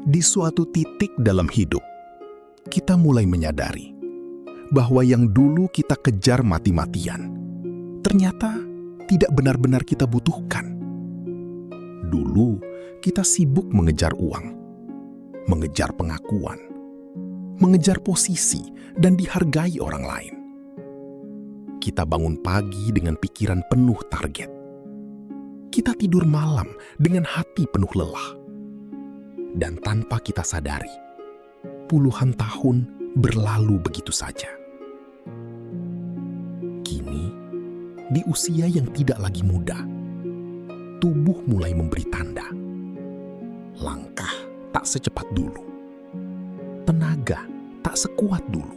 Di suatu titik dalam hidup, kita mulai menyadari bahwa yang dulu kita kejar mati-matian ternyata tidak benar-benar kita butuhkan. Dulu kita sibuk mengejar uang, mengejar pengakuan, mengejar posisi dan dihargai orang lain. Kita bangun pagi dengan pikiran penuh target. Kita tidur malam dengan hati penuh lelah. Dan tanpa kita sadari, puluhan tahun berlalu begitu saja. Kini, di usia yang tidak lagi muda, tubuh mulai memberi tanda. Langkah tak secepat dulu. Tenaga tak sekuat dulu.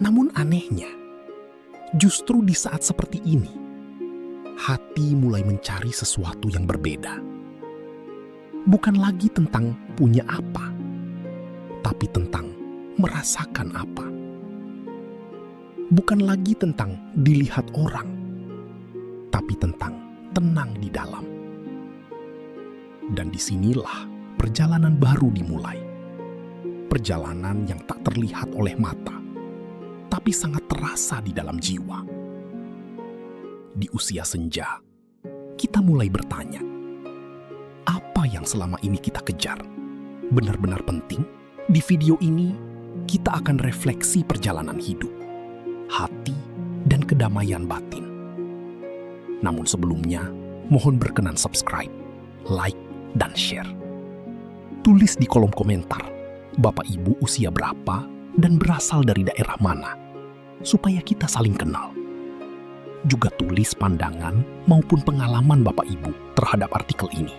Namun anehnya, justru di saat seperti ini, hati mulai mencari sesuatu yang berbeda. Bukan lagi tentang punya apa, tapi tentang merasakan apa. Bukan lagi tentang dilihat orang, tapi tentang tenang di dalam. Dan disinilah perjalanan baru dimulai. Perjalanan yang tak terlihat oleh mata, tapi sangat terasa di dalam jiwa. Di usia senja, kita mulai bertanya, apa yang selama ini kita kejar benar-benar penting? Di video ini, kita akan refleksi perjalanan hidup, hati, dan kedamaian batin. Namun sebelumnya, mohon berkenan subscribe, like, dan share. Tulis di kolom komentar, Bapak Ibu usia berapa dan berasal dari daerah mana, supaya kita saling kenal. Juga tulis pandangan maupun pengalaman Bapak Ibu terhadap artikel ini.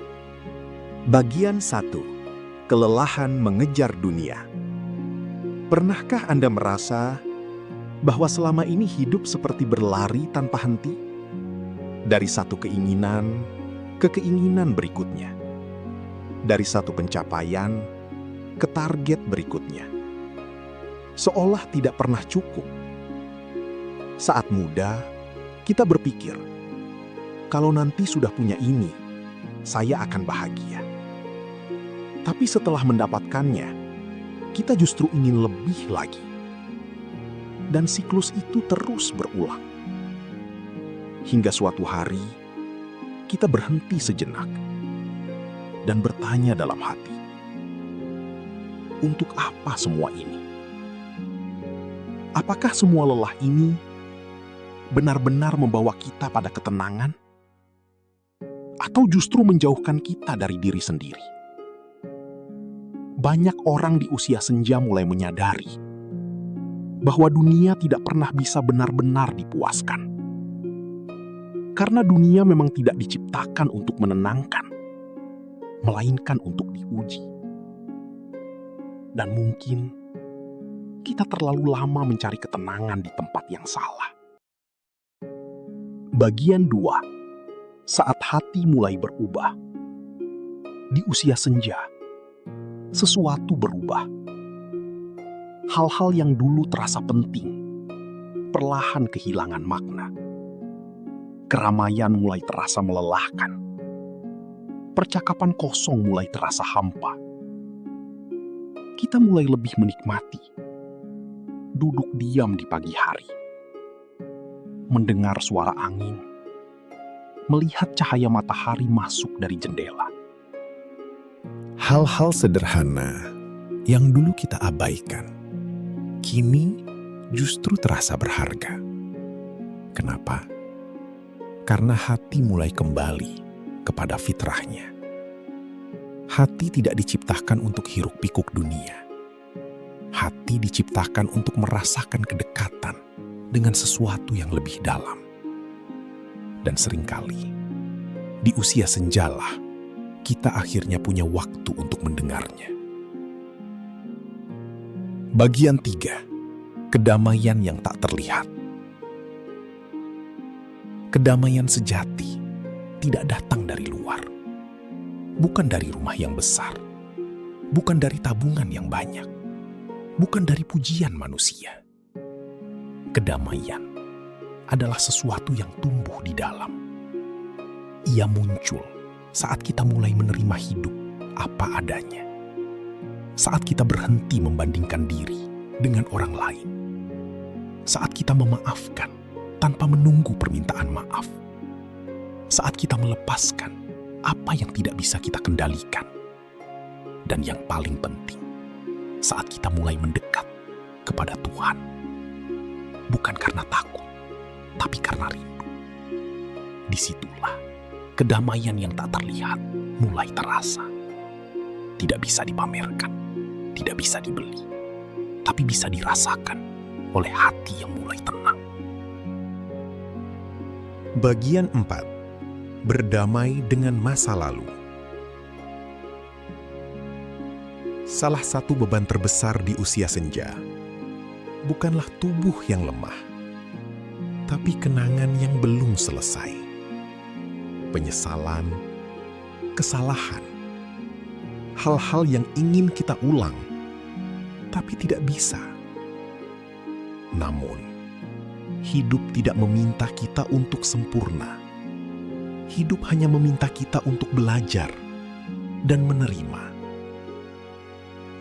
Bagian 1. Kelelahan mengejar dunia. Pernahkah Anda merasa bahwa selama ini hidup seperti berlari tanpa henti? Dari satu keinginan ke keinginan berikutnya. Dari satu pencapaian ke target berikutnya. Seolah tidak pernah cukup. Saat muda, kita berpikir, kalau nanti sudah punya ini, saya akan bahagia. Tapi setelah mendapatkannya, kita justru ingin lebih lagi. Dan siklus itu terus berulang. Hingga suatu hari, kita berhenti sejenak dan bertanya dalam hati, untuk apa semua ini? Apakah semua lelah ini benar-benar membawa kita pada ketenangan? Atau justru menjauhkan kita dari diri sendiri? Banyak orang di usia senja mulai menyadari bahwa dunia tidak pernah bisa benar-benar dipuaskan. Karena dunia memang tidak diciptakan untuk menenangkan, melainkan untuk diuji. Dan mungkin kita terlalu lama mencari ketenangan di tempat yang salah. Bagian 2. Saat hati mulai berubah. Di usia senja, sesuatu berubah. Hal-hal yang dulu terasa penting, perlahan kehilangan makna. Keramaian mulai terasa melelahkan. Percakapan kosong mulai terasa hampa. Kita mulai lebih menikmati duduk diam di pagi hari, mendengar suara angin, melihat cahaya matahari masuk dari jendela. Hal-hal sederhana yang dulu kita abaikan, kini justru terasa berharga. Kenapa? Karena hati mulai kembali kepada fitrahnya. Hati tidak diciptakan untuk hiruk-pikuk dunia. Hati diciptakan untuk merasakan kedekatan dengan sesuatu yang lebih dalam. Dan seringkali, di usia senjalah, kita akhirnya punya waktu untuk mendengarnya. Bagian 3. Kedamaian yang tak terlihat. Kedamaian sejati tidak datang dari luar. Bukan dari rumah yang besar. Bukan dari tabungan yang banyak. Bukan dari pujian manusia. Kedamaian adalah sesuatu yang tumbuh di dalam. Ia muncul saat kita mulai menerima hidup apa adanya. Saat kita berhenti membandingkan diri dengan orang lain. Saat kita memaafkan tanpa menunggu permintaan maaf. Saat kita melepaskan apa yang tidak bisa kita kendalikan. Dan yang paling penting, saat kita mulai mendekat kepada Tuhan. Bukan karena takut, tapi karena rindu. Disitulah kedamaian yang tak terlihat mulai terasa. Tidak bisa dipamerkan, tidak bisa dibeli, tapi bisa dirasakan oleh hati yang mulai tenang. Bagian 4. Berdamai dengan masa lalu. Salah satu beban terbesar di usia senja bukanlah tubuh yang lemah, tapi kenangan yang belum selesai. Penyesalan, kesalahan, hal-hal yang ingin kita ulang, tapi tidak bisa. Namun, hidup tidak meminta kita untuk sempurna. Hidup hanya meminta kita untuk belajar dan menerima.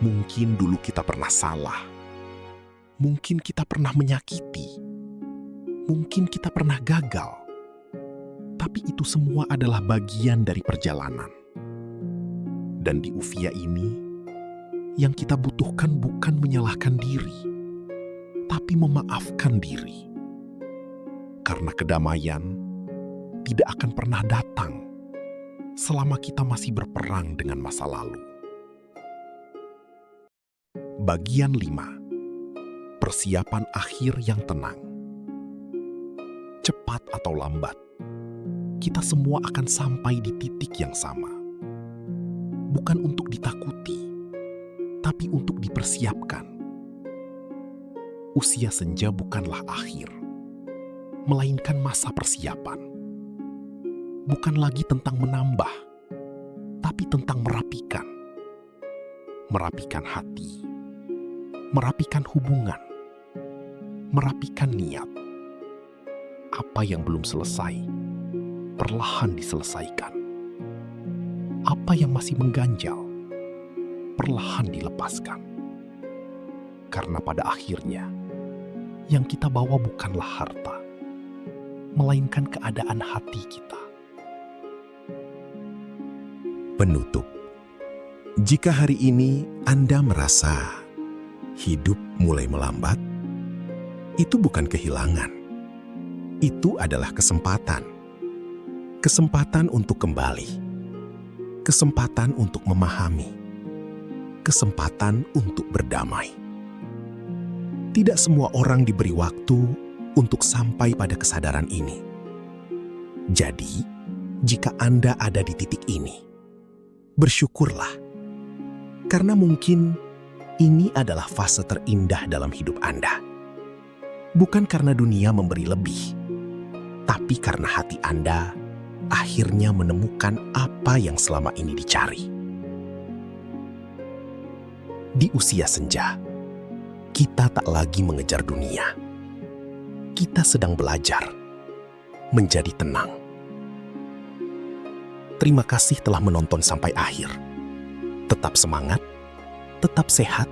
Mungkin dulu kita pernah salah. Mungkin kita pernah menyakiti. Mungkin kita pernah gagal. Tapi itu semua adalah bagian dari perjalanan. Dan di usia ini, yang kita butuhkan bukan menyalahkan diri, tapi memaafkan diri. Karena kedamaian tidak akan pernah datang selama kita masih berperang dengan masa lalu. Bagian 5. Persiapan akhir yang tenang. Cepat atau lambat, kita semua akan sampai di titik yang sama. Bukan untuk ditakuti, tapi untuk dipersiapkan. Usia senja bukanlah akhir, melainkan masa persiapan. Bukan lagi tentang menambah, tapi tentang merapikan. Merapikan hati, merapikan hubungan, merapikan niat. Apa yang belum selesai, perlahan diselesaikan. Apa yang masih mengganjal, perlahan dilepaskan. Karena pada akhirnya, yang kita bawa bukanlah harta, melainkan keadaan hati kita. Penutup. Jika hari ini Anda merasa hidup mulai melambat, itu bukan kehilangan. Itu adalah kesempatan. Kesempatan untuk kembali. Kesempatan untuk memahami. Kesempatan untuk berdamai. Tidak semua orang diberi waktu untuk sampai pada kesadaran ini. Jadi, jika Anda ada di titik ini, bersyukurlah, karena mungkin ini adalah fase terindah dalam hidup Anda. Bukan karena dunia memberi lebih, tapi karena hati Anda akhirnya menemukan apa yang selama ini dicari. Di usia senja, kita tak lagi mengejar dunia. Kita sedang belajar menjadi tenang. Terima kasih telah menonton sampai akhir. Tetap semangat, tetap sehat,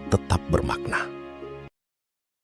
tetap bermakna.